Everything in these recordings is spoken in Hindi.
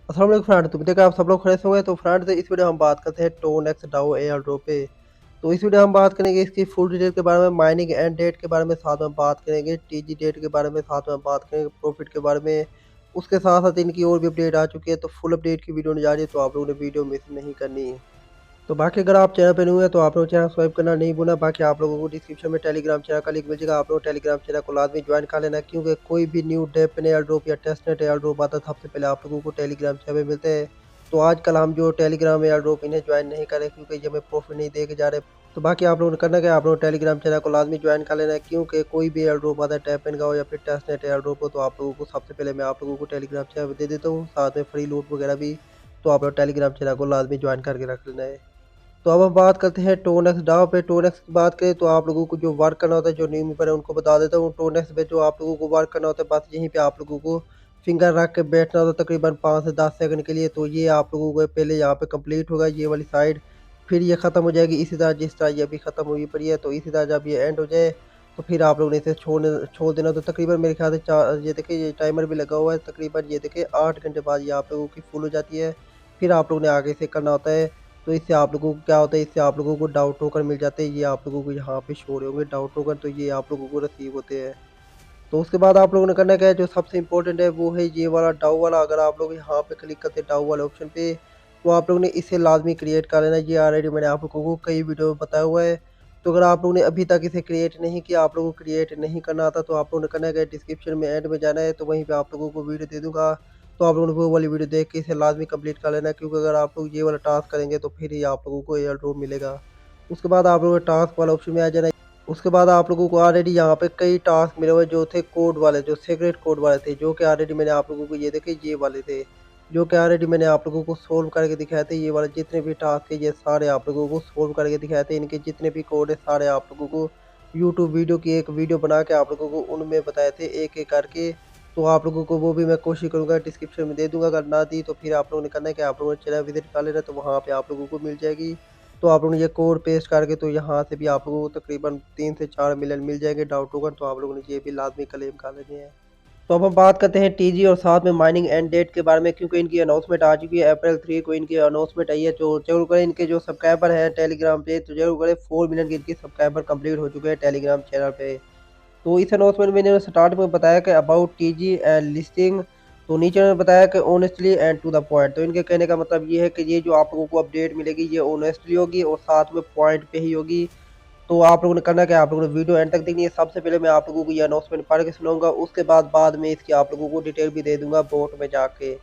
अस्सलाम वालेकुम फ्रेंड, तो देखो आप सब लोग खड़े हुए हैं। तो फ्रेंड इस वीडियो हम बात करते हैं tone x DAO airdrop पे। तो इस वीडियो हम बात करेंगे इसकी फुल डिटेल के बारे में, माइनिंग एंड डेट के बारे में साथ में बात करेंगे, टीजी डेट के बारे में साथ में बात करेंगे, प्रॉफिट के बारे में। उसके साथ साथ इनकी और भी अपडेट आ चुकी है, तो फुल अपडेट की वीडियो नहीं जा रही है, तो आप लोगों ने वीडियो मिस नहीं करनी है। तो बाकी अगर आप चैनल पे न्यू है तो आप लोग चैनल सब्सक्राइब करना नहीं भूलना। बाकी आप लोगों को डिस्क्रिप्शन में टेलीग्राम चैनल का लिंक मिल जाएगा, आप लोग टेलीग्राम चैनल को लाजमी ज्वाइन कर लेना, क्योंकि कोई भी न्यू डेप एयर ड्रॉप या टेस्टनेट एयर ड्रॉप आता है सबसे पहले आप लोगों को टेलीग्राम चैनल पे मिलते हैं। तो आजकल हम जो टेलीग्राम एयर ड्रॉप इन्हें ज्वाइन नहीं करें, क्योंकि ये हमें प्रॉफिट नहीं दे के जा रहे। तो बाकी आप लोगों ने करना क्या है, आप लोग टेलीग्राम चैनल को लाजमी ज्वाइन कर लेना है, क्योंकि कोई भी एयर ड्रॉप आता है टैप एंड गो या फिर टेस्टनेट एयर ड्रॉप हो, तो आप लोगों को सबसे पहले मैं आप लोगों को टेलीग्राम चैनल दे देता हूँ, साथ में फ्री लूट वगैरह भी। तो आप लोग टेलीग्राम चैनल को लाजमी ज्वाइन करके रख लेना है। तो अब हम बात करते हैं टोनेक्स डाउ पे। टोनेक्स की बात करें तो आप लोगों को जो वर्क करना होता है, जो न्यू मेंबर है उनको बता देता हूँ। टोनेक्स पे जो आप लोगों को वर्क करना होता है, बस यहीं पे आप लोगों को फिंगर रख के बैठना होता है तकरीबन 5 से 10 सेकंड के लिए। तो ये आप लोगों को पहले यहाँ पे कंप्लीट होगा ये वाली साइड, फिर ये ख़त्म हो जाएगी इसी तरह जिस तरह ये अभी ख़त्म हुई पड़ी है। तो इसी तरह जब ये एंड हो जाए तो फिर आप लोगों ने इसे छोड़ देना। तो तकरीबन मेरे ख्याल से चार, ये देखिए ये टाइमर भी लगा हुआ है, तकरीबन ये देखिए 8 घंटे बाद ये आप लोगों की फुल हो जाती है। फिर आप लोगों ने आगे से करना होता है। तो इससे आप लोगों को क्या होता है, इससे आप लोगों को डाउट टोकन मिल जाते हैं। ये आप लोगों को यहाँ पे शो हो रहे होंगे डाउट टोकन, तो ये आप लोगों को रिसीव होते हैं। तो उसके बाद आप लोगों ने करना क्या है, जो सबसे इंपॉर्टेंट है वो है ये वाला डाउ वाला। अगर आप लोग यहाँ पे क्लिक करते हैं डाउ वाले ऑप्शन पे, तो आप लोगों ने इसे लाजमी क्रिएट कर लेना। ये ऑलरेडी मैंने आप लोगों को कई वीडियो में बताया हुआ है। तो अगर आप लोगों ने अभी तक इसे क्रिएट नहीं किया, आप लोगों को क्रिएट नहीं करना आता, तो आप लोगों ने करना क्या है, डिस्क्रिप्शन में एंड में जाना है, तो वहीं पे आप लोगों को वीडियो दे दूंगा। तो आप लोगों ने वो वाली वीडियो देख के इसे लाजमी कंप्लीट कर लेना, क्योंकि अगर आप लोग ये वाला टास्क करेंगे तो फिर ही आप लोगों को एयर ड्रॉप मिलेगा। उसके बाद आप लोगों ने टास्क वाला ऑप्शन में आ जाना। उसके बाद आप लोगों को ऑलरेडी यहाँ पे कई टास्क मिले हुए जो थे कोड वाले, जो सीक्रेट कोड वाले थे, जो कि ऑलरेडी मैंने आप लोगों को ये देखे ये वाले थे, जो कि ऑलरेडी मैंने आप लोगों को सोल्व करके दिखाए थे। ये वाले जितने भी टास्क है ये सारे आप लोगों को सोल्व करके दिखाए थे। इनके जितने भी कोड है सारे आप लोगों को यूट्यूब वीडियो की एक वीडियो बना के आप लोगों को उनमें बताए थे एक एक करके। तो आप लोगों को वो भी मैं कोशिश करूंगा डिस्क्रिप्शन में दे दूंगा, अगर ना दी तो फिर आप लोगों ने करना है कि आप लोगों ने चैनल विजिट कर लेना, तो वहाँ पे आप लोगों को मिल जाएगी। तो आप लोगों ने ये कोड पेस्ट करके तो यहाँ से भी आप लोगों को तकरीबन 3 से 4 मिलियन मिल जाएंगे डाउट टोकन। तो आप लोगों ने ये भी लाजमी क्लेम कर लेने हैं। तो अब हम बात करते हैं टीजी और साथ में माइनिंग एंड डेट के बारे में, क्योंकि इनकी अनाउंसमेंट आ चुकी है। अप्रैल 3 को इनकी अनाउंसमेंट आई है। तो जरूर करें, इनके जो सब्सक्राइबर हैं टेलीग्राम पे, तो जरूर करें 4 मिलियन के इनके सब्सक्राइबर कंप्लीट हो चुके हैं टेलीग्राम चैनल पे। तो इस अनाउंसमेंट में इन्होंने स्टार्ट में बताया कि अबाउट टीजी एंड लिस्टिंग। तो नीचे उन्होंने बताया कि honestly and to the point. तो इनके कहने का मतलब ये है कि ये जो आप लोगों को अपडेट मिलेगी ये ऑनेस्टली होगी और साथ में पॉइंट पे ही होगी। तो आप लोगों ने करना क्या है, आप लोगों ने वीडियो एंड तक देखनी है। सबसे पहले मैं आप लोगों को ये अनाउंसमेंट पढ़ के सुनाऊंगा, उसके बाद में इसकी आप लोगों को डिटेल भी दे दूंगा बोट में जाके।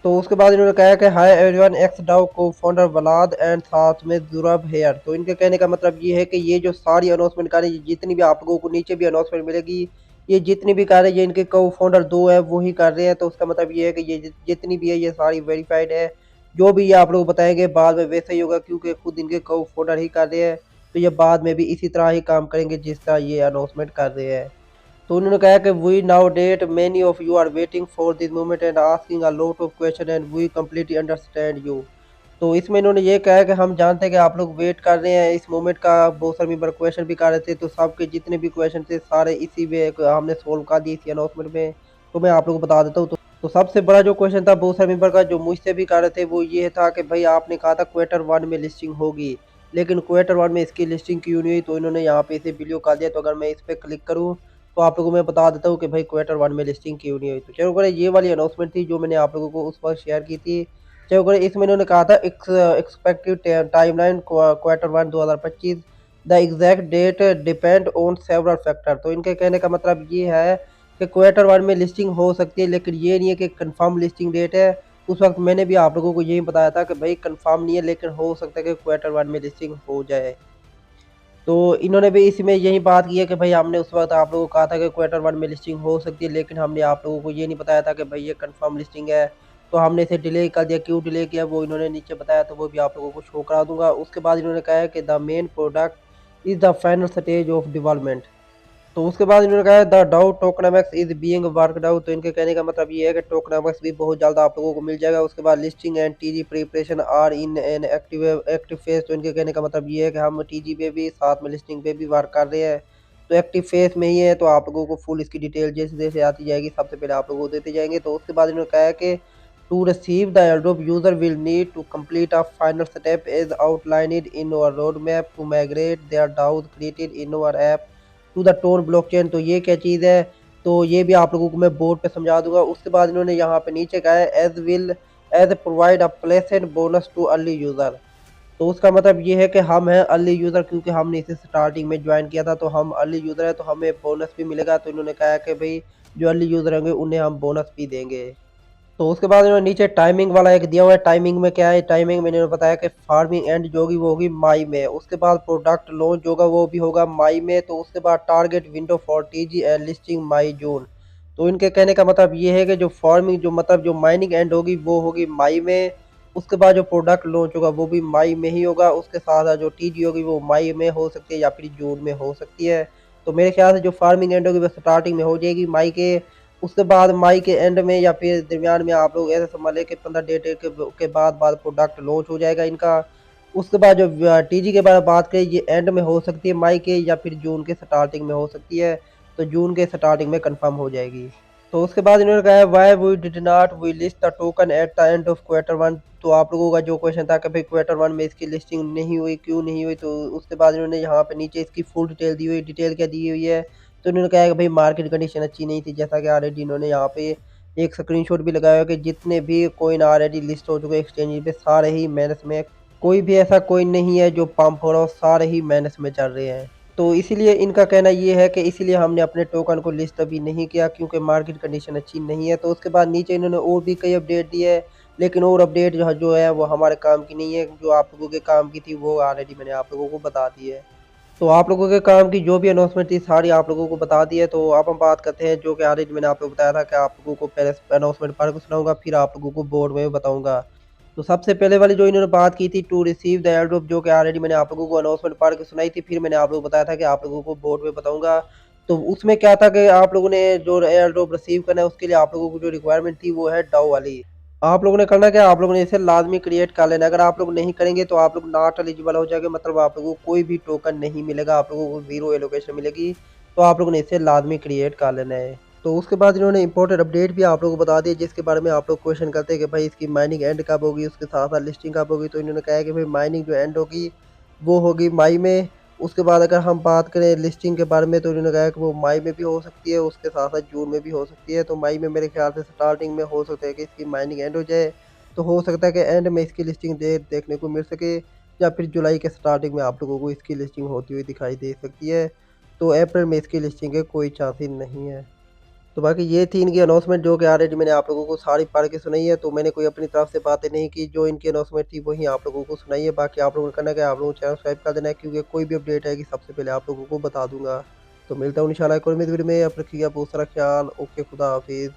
तो उसके बाद इन्होंने कहा कि हाय एवरीवन, एक्स डाउ को फाउंडर वलाद एंड साथ में जुरब हेयर। तो इनके कहने का मतलब ये है कि ये जो सारी अनाउंसमेंट कर रही है, जितनी भी आप लोगों को नीचे भी अनाउंसमेंट मिलेगी, ये जितनी भी कर रहे हैं ये इनके को फाउंडर दो है वो ही कर रहे हैं। तो उसका मतलब ये है कि ये जितनी भी है ये सारी वेरीफाइड है। जो भी ये आप लोग बताएंगे बाद में वैसा ही होगा, क्योंकि खुद इनके को फाउंडर ही कर रहे हैं। तो ये बाद में भी इसी तरह ही काम करेंगे जिस तरह ये अनाउंसमेंट कर रहे हैं। तो उन्होंने कहा कि we know that many of you are waiting for this moment and asking a lot of question and we completely understand you. तो इसमें इन्होंने ये कहा है कि हम जानते हैं कि आप लोग वेट कर रहे हैं इस मोमेंट का। बहुत सारे मेंबर क्वेश्चन भी कर रहे थे, तो सबके जितने भी क्वेश्चन थे सारे इसी में हमने सोल्व कर दिए इसी अनाउंसमेंट में। तो मैं आप लोगों को बता देता हूँ। तो सबसे बड़ा जो क्वेश्चन था बहुत सारे मेंबर का जो मुझसे भी कर रहे थे, वो ये था कि भाई आपने कहा था क्वार्टर 1 में लिस्टिंग होगी, लेकिन क्वार्टर 1 में इसकी लिस्टिंग क्यों नहीं हुई। तो इन्होंने यहाँ पे इसे वीडियो कर दिया। तो अगर मैं इस पर क्लिक करूँ तो आप लोगों को मैं बता देता हूँ कि भाई क्वार्टर 1 में लिस्टिंग क्यों नहीं हुई। तो चलो करें, ये वाली अनाउंसमेंट थी जो मैंने आप लोगों को उस वक्त शेयर की थी। चलो करें, इसमें इन्होंने कहा था expected timeline quarter 1 2025, the exact date depend on several factor. तो इनके कहने का मतलब ये है कि क्वार्टर 1 में लिस्टिंग हो सकती है, लेकिन ये नहीं है कि कंफर्म लिस्टिंग डेट है। उस वक्त मैंने भी आप लोगों को यही बताया था कि भाई कंफर्म नहीं है, लेकिन हो सकता है कि क्वार्टर 1 में लिस्टिंग हो जाए। तो इन्होंने भी इसमें यही बात की है कि भाई हमने उस वक्त आप लोगों को कहा था कि क्वार्टर 1 में लिस्टिंग हो सकती है, लेकिन हमने आप लोगों को ये नहीं बताया था कि भाई ये कंफर्म लिस्टिंग है। तो हमने इसे डिले कर दिया। क्यों डिले किया वो इन्होंने नीचे बताया, तो वो भी आप लोगों को शो करा दूंगा। उसके बाद इन्होंने कहा है कि the main product is the final stage of development. तो उसके बाद इन्होंने कहा है द डाउ टोकनामिक्स इज बीइंग वर्कड आउट। तो इनके कहने का मतलब ये है कि टोकनामिक्स भी बहुत जल्द आप लोगों को मिल जाएगा। उसके बाद listing and TG preparation are in an active phase. तो इनके कहने का मतलब ये है कि हम टीजी पे भी साथ में लिस्टिंग पे भी वर्क कर रहे हैं, तो एक्टिव फेज में ही है। तो आप लोगों को फुल इसकी डिटेल जैसे जैसे आती जाएगी सबसे पहले आप लोगों को देते जाएंगे। तो उसके बाद इन्होंने कहा है कि To receive the airdrop, user will need to complete a final step as outlined in our roadmap to migrate their DAOs created in our app to the Tone blockchain। तो ये क्या चीज़ है, तो ये भी आप लोगों को मैं बोर्ड पे समझा दूंगा। उसके बाद इन्होंने यहाँ पे नीचे कहा है as provide a pleasant bonus to early user. तो उसका मतलब ये है कि हम हैं अर्ली यूज़र, क्योंकि हमने इसे स्टार्टिंग में ज्वाइन किया था तो हम अर्ली यूज़र है, तो हमें बोनस भी मिलेगा। तो इन्होंने कहा है कि भाई जो अर्ली यूज़र होंगे उन्हें हम बोनस भी देंगे। तो उसके बाद इन्होंने नीचे टाइमिंग वाला एक दिया हुआ है। टाइमिंग में क्या है, टाइमिंग में इन्होंने बताया कि फार्मिंग एंड जो होगी वो होगी मई में। उसके बाद प्रोडक्ट लॉन्च होगा वो भी होगा मई में। तो उसके बाद target window for TG and listing May June. तो इनके कहने का मतलब ये है कि जो फार्मिंग जो मतलब जो माइनिंग एंड होगी वो होगी मई में। उसके बाद जो प्रोडक्ट लॉन्च होगा वो भी मई में ही होगा। उसके साथ साथ जो टीजी होगी वो मई में हो सकती है या फिर जून में हो सकती है। तो मेरे ख्याल से जो फार्मिंग एंड होगी वो स्टार्टिंग में हो जाएगी मई के। उसके बाद मई के एंड में या फिर दरमियान में आप लोग ऐसे समझ लें कि 15 डेट के बाद प्रोडक्ट लॉन्च हो जाएगा इनका। उसके बाद जो टीजी के बारे में बात करें, ये एंड में हो सकती है मई के या फिर जून के स्टार्टिंग में हो सकती है। तो जून के स्टार्टिंग में कंफर्म हो जाएगी। तो उसके बाद इन्होंने कहा है why we did not we list the token at the end of quarter one. तो आप लोगों का जो क्वेश्चन था कि भाई क्वार्टर वन में इसकी लिस्टिंग नहीं हुई, क्यों नहीं हुई, तो उसके बाद इन्होंने यहाँ पे नीचे इसकी फुल डिटेल दी हुई। डिटेल क्या दी हुई है, तो इन्होंने कहा है कि भाई मार्केट कंडीशन अच्छी नहीं थी, जैसा कि ऑलरेडी इन्होंने यहाँ पे एक स्क्रीनशॉट भी लगाया है कि जितने भी कोइन ऑलरेडी लिस्ट हो चुके एक्सचेंज पे सारे ही माइनस में। कोई भी ऐसा कोइन नहीं है जो पंप हो रहा हो, सारे ही माइनस में चल रहे हैं। तो इसीलिए इनका कहना ये है कि इसीलिए हमने अपने टोकन को लिस्ट अभी नहीं किया, क्योंकि मार्केट कंडीशन अच्छी नहीं है। तो उसके बाद नीचे इन्होंने और भी कई अपडेट दिए है, लेकिन और अपडेट जो है वो हमारे काम की नहीं है। जो आप लोगों के काम की थी वो ऑलरेडी मैंने आप लोगों को बता दी है। तो आप लोगों के काम की जो भी अनाउंसमेंट थी सारी आप लोगों को बता दी है। तो अब हम बात करते हैं जो कि ऑलरेडी मैंने आप लोगों को बताया था कि आप लोगों को पहले अनाउंसमेंट पढ़ के सुनाऊंगा, फिर आप लोगों को बोर्ड में बताऊंगा। तो सबसे पहले वाली जो इन्होंने बात की थी to receive the airdrop, जो कि ऑलरेडी मैंने आप लोगों को अनाउंसमेंट पढ़ के सुनाई थी, फिर मैंने आप लोगों को बताया था कि आप लोगों को बोर्ड में बताऊंगा। तो उसमें क्या था कि आप लोगों ने जो एयर ड्रॉप रिसीव करना है उसके लिए आप लोगों को जो रिक्वायरमेंट थी वो है डाउ वाली। आप लोगों ने करना क्या, आप लोगों ने इसे लाजमी क्रिएट कर लेना। अगर आप लोग नहीं करेंगे तो आप लोग नॉट एलिजिबल हो जाएंगे, मतलब आप लोगों को कोई भी टोकन नहीं मिलेगा, आप लोगों को जीरो एलोकेशन मिलेगी। तो आप लोगों ने इसे लाजमी क्रिएट कर लेना है। तो उसके बाद इन्होंने इंपॉर्टेंट अपडेट भी आप लोगों को बता दिया, जिसके बारे में आप लोग क्वेश्चन करते हैं कि भाई इसकी माइनिंग एंड कब होगी, उसके साथ साथ लिस्टिंग कब होगी। तो इन्होंने कहा है कि भाई माइनिंग जो एंड होगी वो होगी मई में। उसके बाद अगर हम बात करें लिस्टिंग के बारे में, तो इन्होंने कहा कि वो मई में भी हो सकती है, उसके साथ साथ जून में भी हो सकती है। तो मई में मेरे ख्याल से स्टार्टिंग में हो सकता है कि इसकी माइनिंग एंड हो जाए। तो हो सकता है कि एंड में इसकी लिस्टिंग देखने को मिल सके, या फिर जुलाई के स्टार्टिंग में आप लोगों को इसकी लिस्टिंग होती हुई दिखाई दे सकती है। तो अप्रैल में इसकी लिस्टिंग के कोई चांसेस नहीं है। तो बाकी ये थी इनकी अनाउंसमेंट, जो कि ऑलरेडी मैंने आप लोगों को सारी पढ़ के सुनाई है। तो मैंने कोई अपनी तरफ से बातें नहीं की, जो इनकी अनाउंसमेंट थी वही आप लोगों को सुनाई है। बाकी आप लोगों को करना क्या है, आप लोगों को चैनल सब्सक्राइब कर देना है, क्योंकि कोई भी अपडेट आएगी सबसे पहले आप लोगों को बता दूंगा। तो मिलता हूँ इंशाल्लाह एक और वीडियो में। आप रखिएगा बहुत सारा ख्याल। ओके, खुदा हाफिज़।